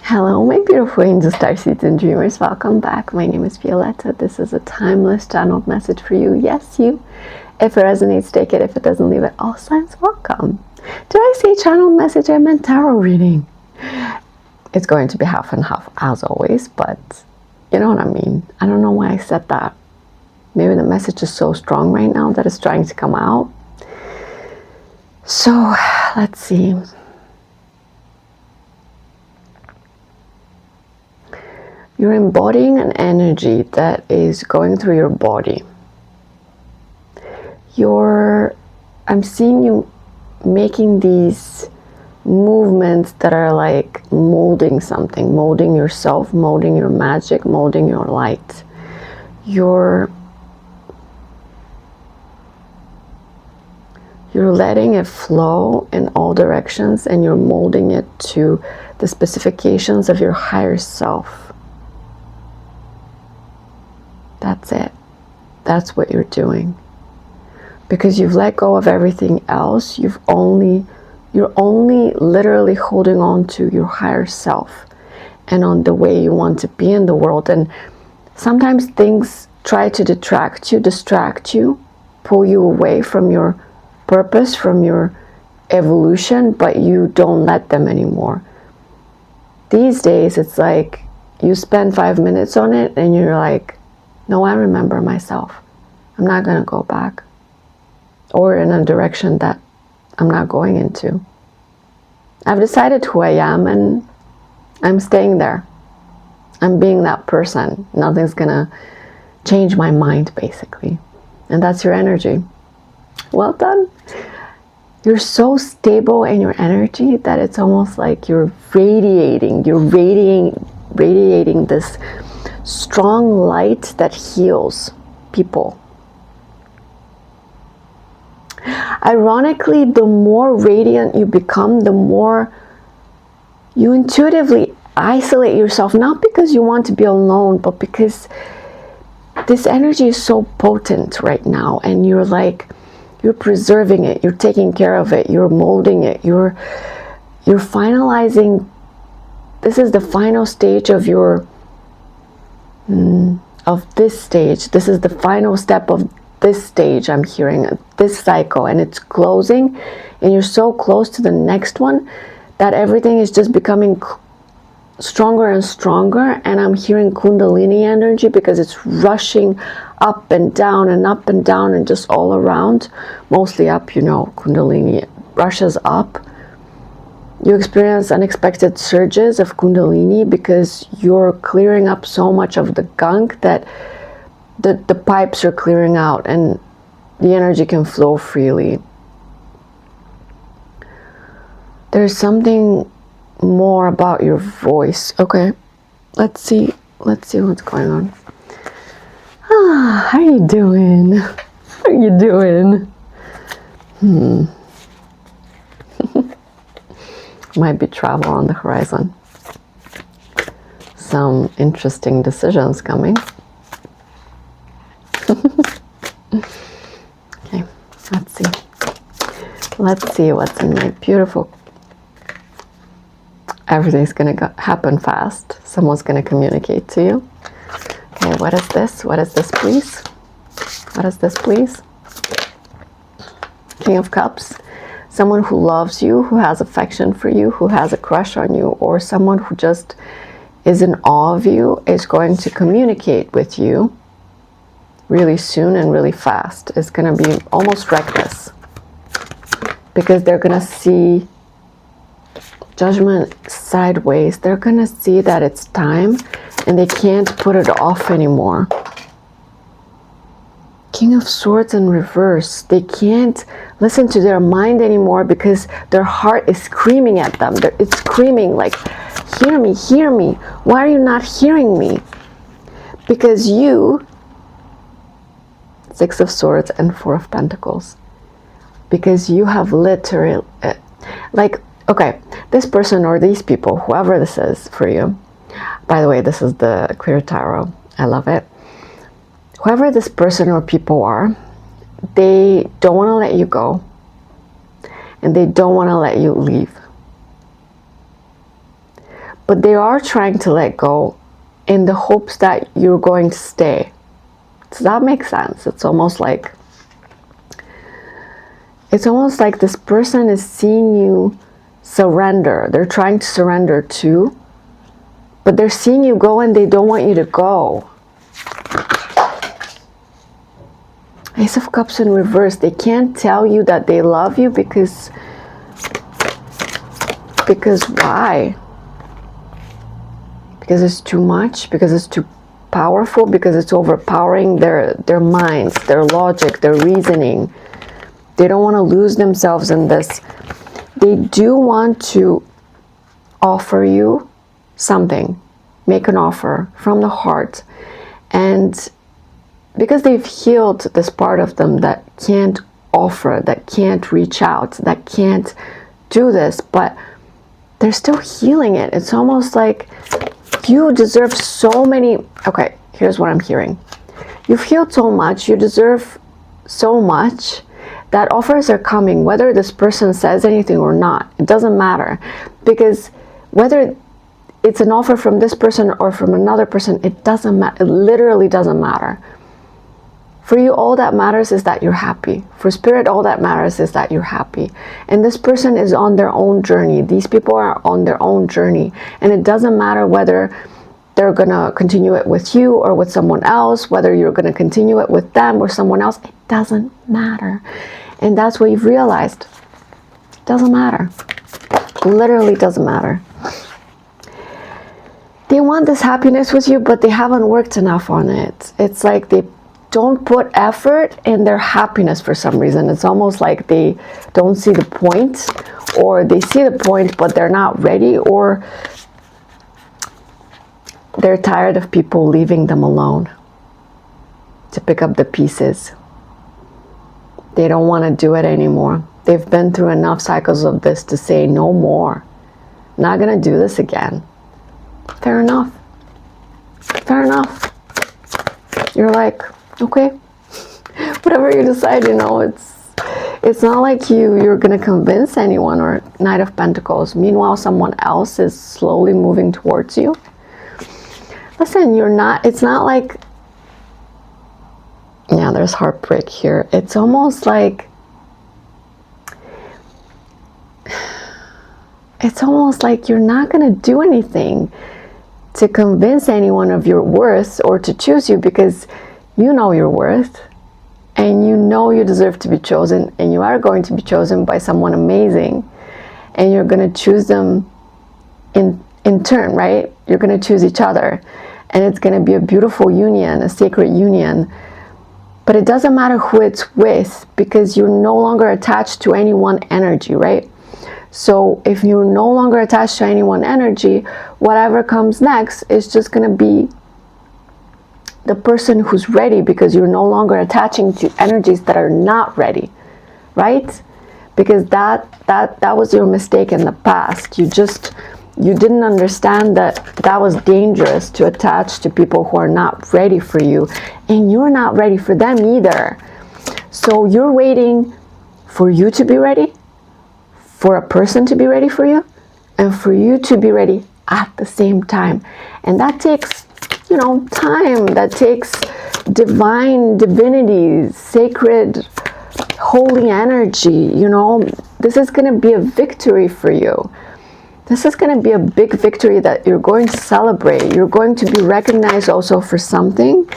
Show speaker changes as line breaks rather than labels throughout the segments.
Hello, my beautiful angels, starseeds, and dreamers. Welcome back. My name is Violeta. This is a timeless channeled message for you. Yes, you. If it resonates, take it. If it doesn't, leave it. All signs welcome. Did I say channeled message? I meant tarot reading. It's going to be half and half, as always, but you know what I mean. I don't know why I said that. Maybe the message is so strong right now that it's trying to come out. So, let's see. You're embodying an energy that is going through your body. I'm seeing you making these movements that are like molding something, molding yourself, molding your magic, molding your light. You're letting it flow in all directions, and you're molding it to the specifications of your higher self. That's it. That's what you're doing. Because you've let go of everything else. You're only literally holding on to your higher self and on the way you want to be in the world. And sometimes things try to distract you, pull you away from your purpose, from your evolution, but you don't let them anymore. These days, it's like you spend 5 minutes on it and you're like, no, I remember myself. I'm not going to go back. Or in a direction that I'm not going into. I've decided who I am and I'm staying there. I'm being that person. Nothing's going to change my mind, basically. And that's your energy. Well done. You're so stable in your energy that it's almost like you're radiating. You're radiating this strong light that heals people. Ironically, the more radiant you become, the more you intuitively isolate yourself, not because you want to be alone, but because this energy is so potent right now, and you're preserving it, you're taking care of it, you're molding it, you're finalizing. This is the final stage of this stage. This is the final step of this stage. I'm hearing this cycle, and it's closing, and you're so close to the next one that everything is just becoming stronger and stronger. And I'm hearing Kundalini energy because it's rushing up and down and up and down and just all around, mostly up. You know, Kundalini rushes up. You experience unexpected surges of Kundalini because you're clearing up so much of the gunk that the pipes are clearing out and the energy can flow freely. There's something more about your voice. Okay, let's see what's going on. How are you doing? How are you doing? Might be travel on the horizon. Some interesting decisions coming. Okay, let's see what's in my beautiful. Everything's gonna happen fast. Someone's gonna communicate to you. Okay, what is this? What is this, please? What is this, please? King of Cups. Someone who loves you, who has affection for you, who has a crush on you, or someone who just is in awe of you is going to communicate with you really soon and really fast. It's going to be almost reckless because they're going to see judgment sideways. They're going to see that it's time and they can't put it off anymore. King of Swords in reverse. They can't listen to their mind anymore because their heart is screaming at them. It's screaming like, hear me, hear me. Why are you not hearing me? Because you, Six of Swords and Four of Pentacles. Because you have literally, okay, this person or these people, whoever this is for you. By the way, this is the Clear Tarot. I love it. Whoever this person or people are, they don't want to let you go, and they don't want to let you leave. but they are trying to let go in the hopes that you're going to stay. Does that make sense? It's almost like this person is seeing you surrender. They're trying to surrender too, but they're seeing you go and they don't want you to go. Ace of Cups in reverse. They can't tell you that they love you because why? Because it's too much, because it's too powerful, because it's overpowering their minds, their logic, their reasoning. They don't want to lose themselves in this. They do want to offer you something, make an offer from the heart. And because they've healed this part of them that can't offer, that can't reach out, that can't do this, but they're still healing it. It's almost like you deserve so many. Okay, here's what I'm hearing. You've healed so much, you deserve so much, that offers are coming, whether this person says anything or not. It doesn't matter, because whether it's an offer from this person or from another person, it doesn't matter. It literally doesn't matter. For you, all that matters is that you're happy. For Spirit, all that matters is that you're happy. And this person is on their own journey. These people are on their own journey. And it doesn't matter whether they're going to continue it with you or with someone else, whether you're going to continue it with them or someone else. It doesn't matter. And that's what you've realized. It doesn't matter. It literally doesn't matter. They want this happiness with you, but they haven't worked enough on it. It's like they don't put effort in their happiness for some reason. It's almost like they don't see the point, or they see the point but they're not ready, or they're tired of people leaving them alone to pick up the pieces. They don't want to do it anymore. They've been through enough cycles of this to say no more. Not gonna do this again. Fair enough. Fair enough. You're like, okay, whatever you decide, you know, it's not like you're gonna convince anyone, or Knight of Pentacles. Meanwhile, someone else is slowly moving towards you. Listen, it's not like, yeah, there's heartbreak here. It's almost like, you're not gonna do anything to convince anyone of your worth or to choose you, because you know your worth and you know you deserve to be chosen, and you are going to be chosen by someone amazing, and you're going to choose them in turn, right? You're going to choose each other, and it's going to be a beautiful union, a sacred union. But it doesn't matter who it's with, because you're no longer attached to any one energy, right? So if you're no longer attached to any one energy, whatever comes next is just going to be the person who's ready, because you're no longer attaching to energies that are not ready, right? Because that was your mistake in the past. You didn't understand that was dangerous, to attach to people who are not ready for you, and you're not ready for them either. So you're waiting for you to be ready, for a person to be ready for you, and for you to be ready at the same time. And that takes, time. That takes divinity, sacred, holy energy. This is going to be a victory for you. This is going to be a big victory that you're going to celebrate. You're going to be recognized also for something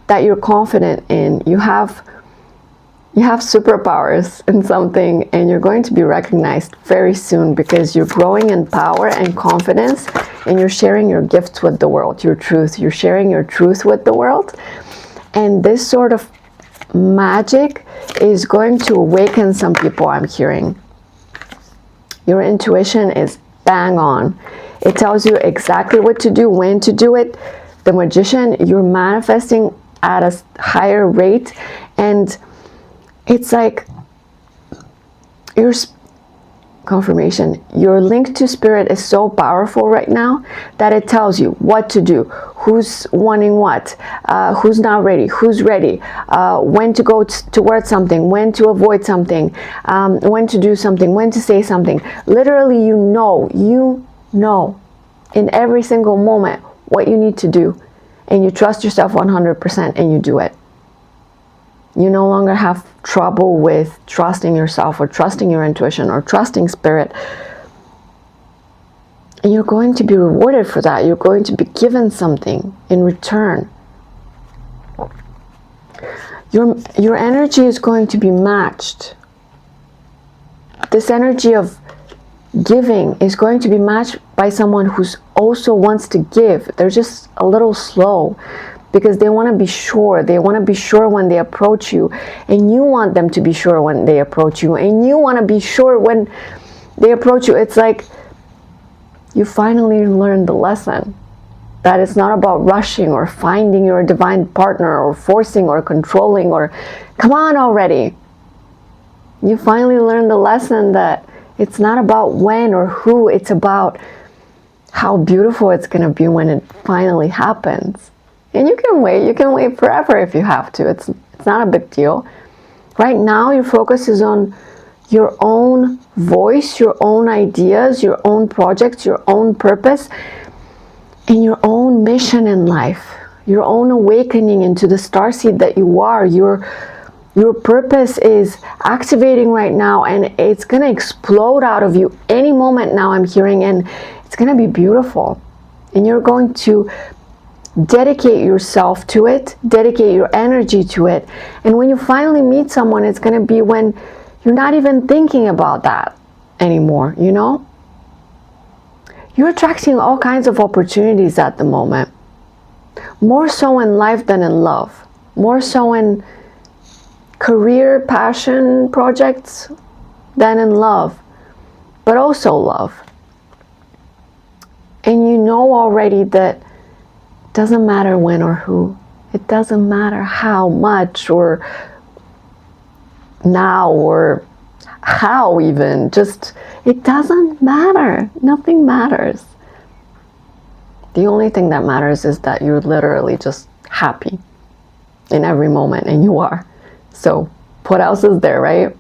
that you're confident in. You have superpowers in something, and you're going to be recognized very soon, because you're growing in power and confidence, and you're sharing your gifts with the world, your truth. You're sharing your truth with the world. And this sort of magic is going to awaken some people, I'm hearing. Your intuition is bang on. It tells you exactly what to do, when to do it. The Magician, you're manifesting at a higher rate, and it's like your confirmation, your link to Spirit is so powerful right now that it tells you what to do, who's wanting what, who's not ready, who's ready, when to go towards something, when to avoid something, when to do something, when to say something. Literally, you know in every single moment what you need to do, and you trust yourself 100% and you do it. You no longer have trouble with trusting yourself or trusting your intuition or trusting spirit. And you're going to be rewarded for that. You're going to be given something in return. Your energy is going to be matched. This energy of giving is going to be matched by someone who's also wants to give. They're just a little slow because they want to be sure. They want to be sure when they approach you, and you want them to be sure when they approach you, and you want to be sure when they approach you. It's like you finally learned the lesson that it's not about rushing or finding your divine partner or forcing or controlling or come on already. You finally learned the lesson that it's not about when or who, it's about how beautiful it's going to be when it finally happens. And you can wait forever if you have to. It's not a big deal. Right now your focus is on your own voice, your own ideas, your own projects, your own purpose, and your own mission in life, your own awakening into the starseed that you are. Your purpose is activating right now, and it's going to explode out of you any moment now, I'm hearing, and it's going to be beautiful. And you're going to dedicate yourself to it, dedicate your energy to it. And when you finally meet someone, it's going to be when you're not even thinking about that anymore, you know? You're attracting all kinds of opportunities at the moment. More so in life than in love. More so in career, passion projects than in love. But also love. And you know already that it doesn't matter when or who. It doesn't matter how much or now or how even. Just, it doesn't matter. Nothing matters. The only thing that matters is that you're literally just happy in every moment, and you are. So what else is there, right?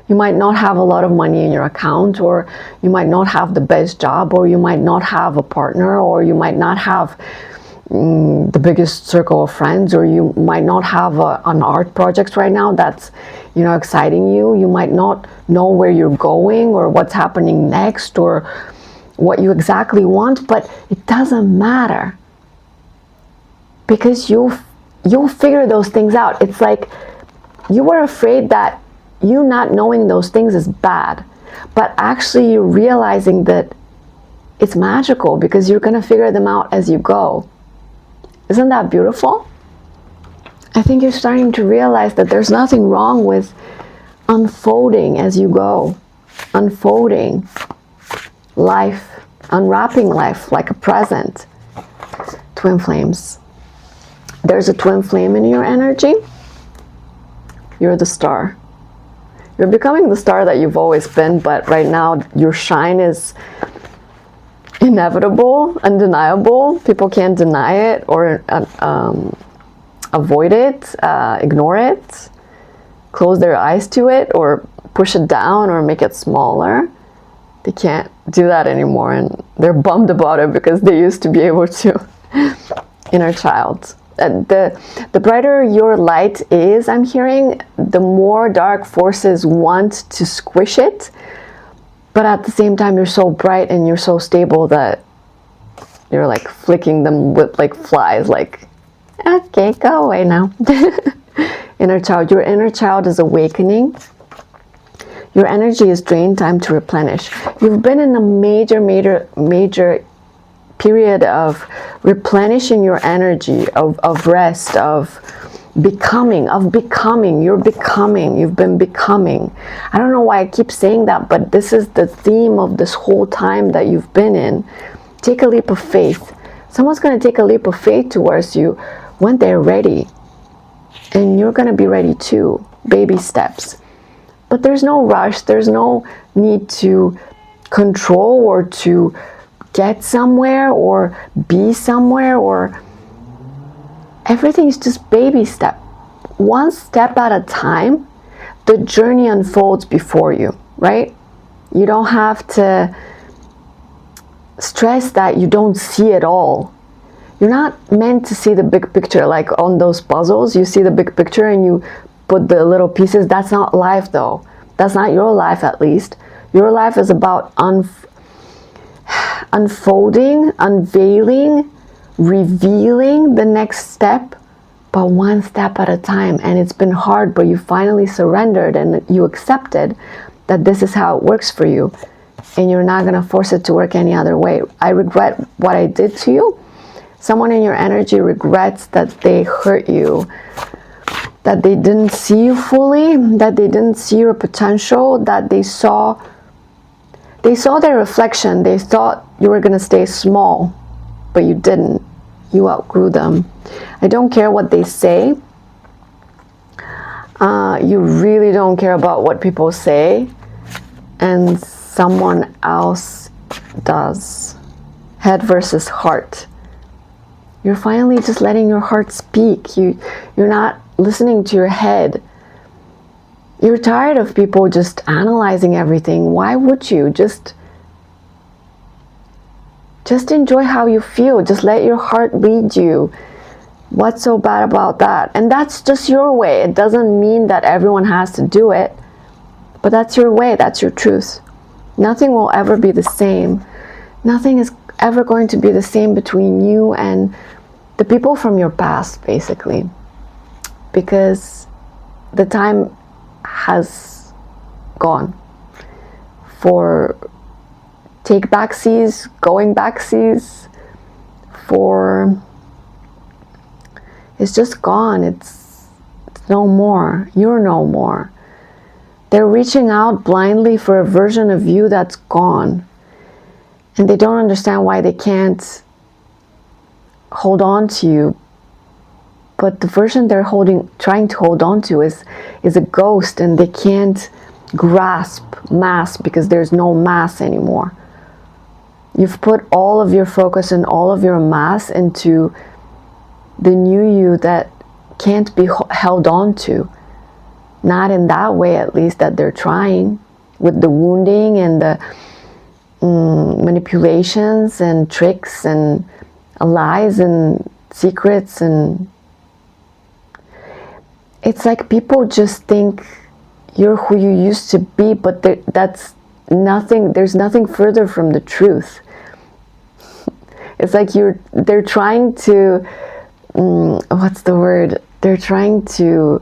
You might not have a lot of money in your account, or you might not have the best job, or you might not have a partner, or you might not have the biggest circle of friends, or you might not have an art project right now that's, you know, exciting you. You might not know where you're going or what's happening next or what you exactly want, but it doesn't matter, because you'll figure those things out. It's like you were afraid that you not knowing those things is bad, but actually you're realizing that it's magical because you're going to figure them out as you go. Isn't that beautiful? I think you're starting to realize that there's nothing wrong with unfolding as you go. Unfolding life, unwrapping life like a present. Twin flames. There's a twin flame in your energy. You're the star. You're becoming the star that you've always been, but right now your shine is inevitable, undeniable. People can't deny it or avoid it, ignore it, close their eyes to it, or push it down or make it smaller. They can't do that anymore, and they're bummed about it because they used to be able to. Inner child. The brighter your light is, I'm hearing, the more dark forces want to squish it. But at the same time, you're so bright and you're so stable that you're like flicking them with like flies, like, okay, go away now. Inner child. Your inner child is awakening. Your energy is drained, time to replenish. You've been in a major period of replenishing your energy, of rest, of becoming. You've been becoming. I don't know why I keep saying that, but this is the theme of this whole time that you've been in. Take a leap of faith. Someone's going to take a leap of faith towards you when they're ready, and you're going to be ready too. Baby steps. But there's no rush. There's no need to control or to get somewhere or be somewhere, or everything's just baby step. One step at a time, the journey unfolds before you, right? You don't have to stressed that you don't see it all. You're not meant to see the big picture. Like on those puzzles, you see the big picture and you put the little pieces. That's not life though. That's not your life, at least. Your life is about unfolding, unveiling, revealing the next step, but one step at a time. And it's been hard, but you finally surrendered and you accepted that this is how it works for you. And you're not going to force it to work any other way. I regret what I did to you. Someone in your energy regrets that they hurt you, that they didn't see you fully, that they didn't see your potential, that they saw their reflection. They thought you were going to stay small, but you didn't. You outgrew them. I don't care what they say. You really don't care about what people say, and someone else does. Head versus heart. You're finally just letting your heart speak. You're not listening to your head. You're tired of people just analyzing everything. Why would you? Just enjoy how you feel. Just let your heart lead you. What's so bad about that? And that's just your way. It doesn't mean that everyone has to do it, but that's your way. That's your truth. Nothing will ever be the same. Nothing is ever going to be the same between you and the people from your past, basically, because the time has gone for take backsies, going backsies, for it's just gone. It's no more. You're no more. They're reaching out blindly for a version of you that's gone, and they don't understand why they can't hold on to you. But the version they're trying to hold on to is a ghost, and they can't grasp mass because there's no mass anymore. You've put all of your focus and all of your mass into the new you that can't be held on to. Not in that way, at least, that they're trying, with the wounding and the manipulations and tricks and lies and secrets. And it's like people just think you're who you used to be, but that's nothing. There's nothing further from the truth. It's like they're trying to what's the word? They're trying to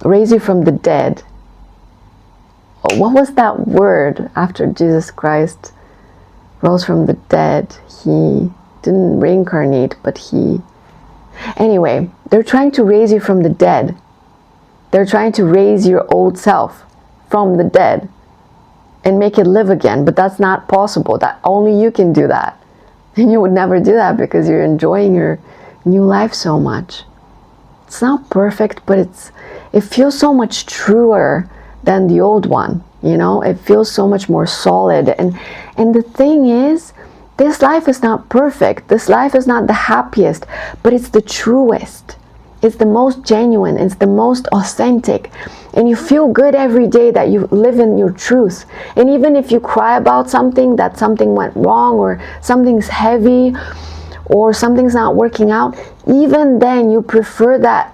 raise you from the dead. What was that word after Jesus Christ rose from the dead? He didn't reincarnate, but anyway, they're trying to raise you from the dead. They're trying to raise your old self from the dead and make it live again, but that's not possible. That only you can do that. And you would never do that because you're enjoying your new life so much. It's not perfect, but it feels so much truer than the old one, you know? It feels so much more solid. And the thing is, this life is not perfect. This life is not the happiest, but it's the truest. It's the most genuine. It's the most authentic. And you feel good every day that you live in your truth. And even if you cry about something, that something went wrong, or something's heavy, or something's not working out, even then you prefer that.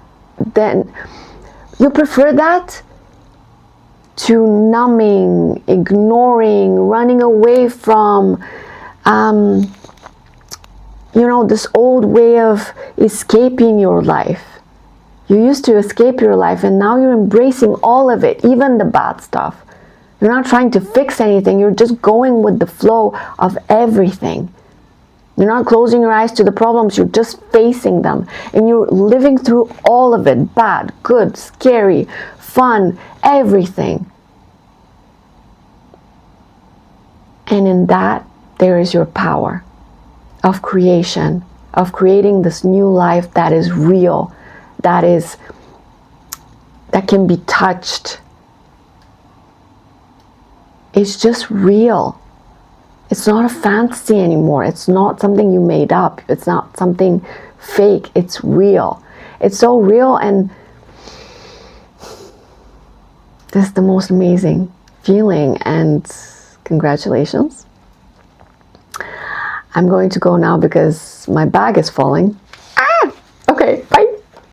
To numbing, ignoring, running away from, this old way of escaping your life. You used to escape your life, and now you're embracing all of it, even the bad stuff. You're not trying to fix anything. You're just going with the flow of everything. You're not closing your eyes to the problems. You're just facing them. And you're living through all of it. Bad, good, scary, fun, everything. And in that, there is your power of creation, of creating this new life that is real, that can be touched. It's just real. It's not a fantasy anymore. It's not something you made up. It's not something fake. It's real. It's so real, and this is the most amazing feeling, and congratulations. I'm going to go now because my bag is falling.